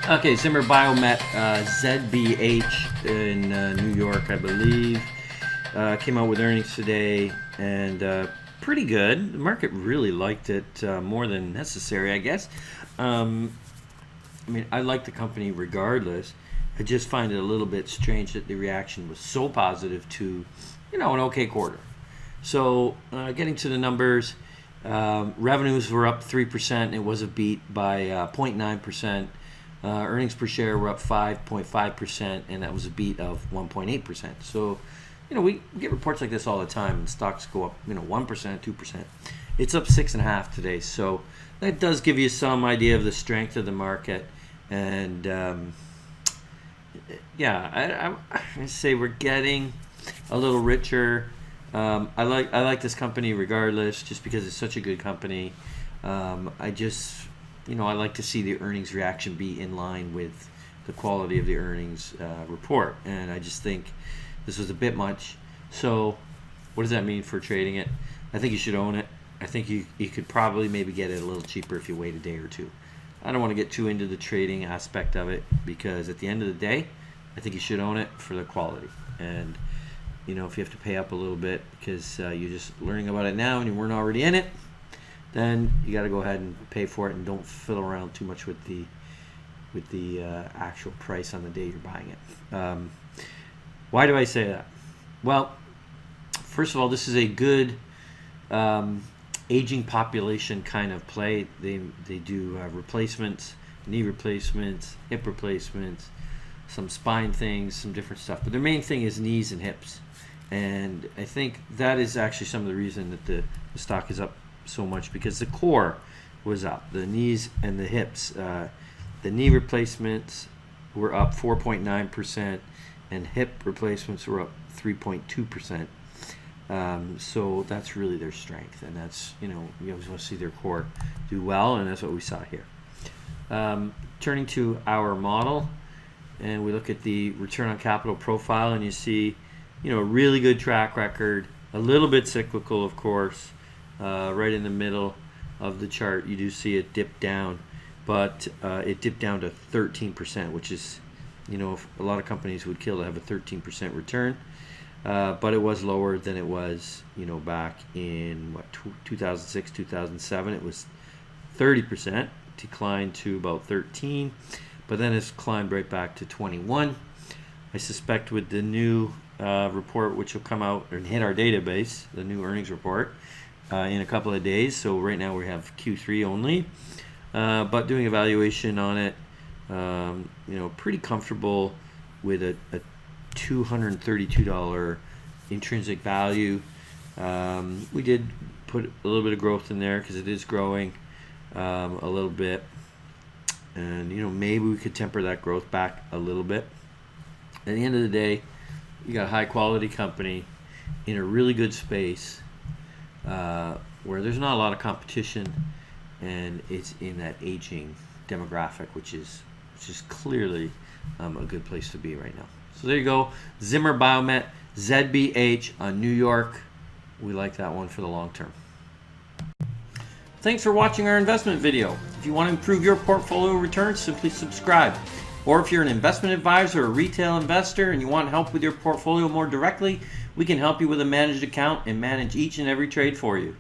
Okay, ZimmerBiomet, ZBH in New York, I believe, came out with earnings today, and pretty good. The market really liked it more than necessary, I guess. I mean, I like the company regardless. I just find it a little bit strange that the reaction was so positive to, an okay quarter. So, getting to the numbers, revenues were up 3%. It was a beat by 0.9%. Earnings per share were up 5.5%, and that was a beat of 1.8%. So, we get reports like this all the time, and stocks go up, 1%, 2%. It's up 6.5% today. So that does give you some idea of the strength of the market. And I say we're getting a little richer. I like this company regardless, just because it's such a good company. I like to see the earnings reaction be in line with the quality of the earnings report, and I just think this was a bit much. So what does that mean for trading it? I think you should own it. I think you could probably maybe get it a little cheaper if you wait a day or two. I don't want to get too into the trading aspect of it, because at the end of the day, I think you should own it for the quality. And if you have to pay up a little bit because you're just learning about it now and you weren't already in it, then you got to go ahead and pay for it, and don't fiddle around too much with the actual price on the day you're buying it. Why do I say that? Well, first of all, this is a good aging population kind of play. They do replacements, knee replacements, hip replacements, some spine things, some different stuff. But their main thing is knees and hips. And I think that is actually some of the reason that the stock is up so much, because the core was up, the knees and the hips. The knee replacements were up 4.9%, and hip replacements were up 3.2%. So that's really their strength, and that's, you always want to see their core do well, and that's what we saw here. Turning to our model, and we look at the return on capital profile, and you see, a really good track record, a little bit cyclical, of course. Right in the middle of the chart, you do see it dip down, but it dipped down to 13%, which is, a lot of companies would kill to have a 13% return. But it was lower than it was, back in 2006, 2007. It was 30%, declined to about 13, but then it's climbed right back to 21. I suspect with the new report, which will come out and hit our database, the new earnings report, in a couple of days. So right now we have Q3 only, but doing evaluation on it, pretty comfortable with a $232 intrinsic value. We did put a little bit of growth in there because it is growing a little bit, and maybe we could temper that growth back a little bit. At the end of the day, you got a high quality company in a really good space, where there's not a lot of competition, and it's in that aging demographic, which is clearly a good place to be right now. So there you go, ZimmerBiomet, ZBH on New York. We like that one for the long term. Thanks for watching our investment video. If you want to improve your portfolio returns, simply subscribe. Or if you're an investment advisor or retail investor and you want help with your portfolio more directly, we can help you with a managed account and manage each and every trade for you.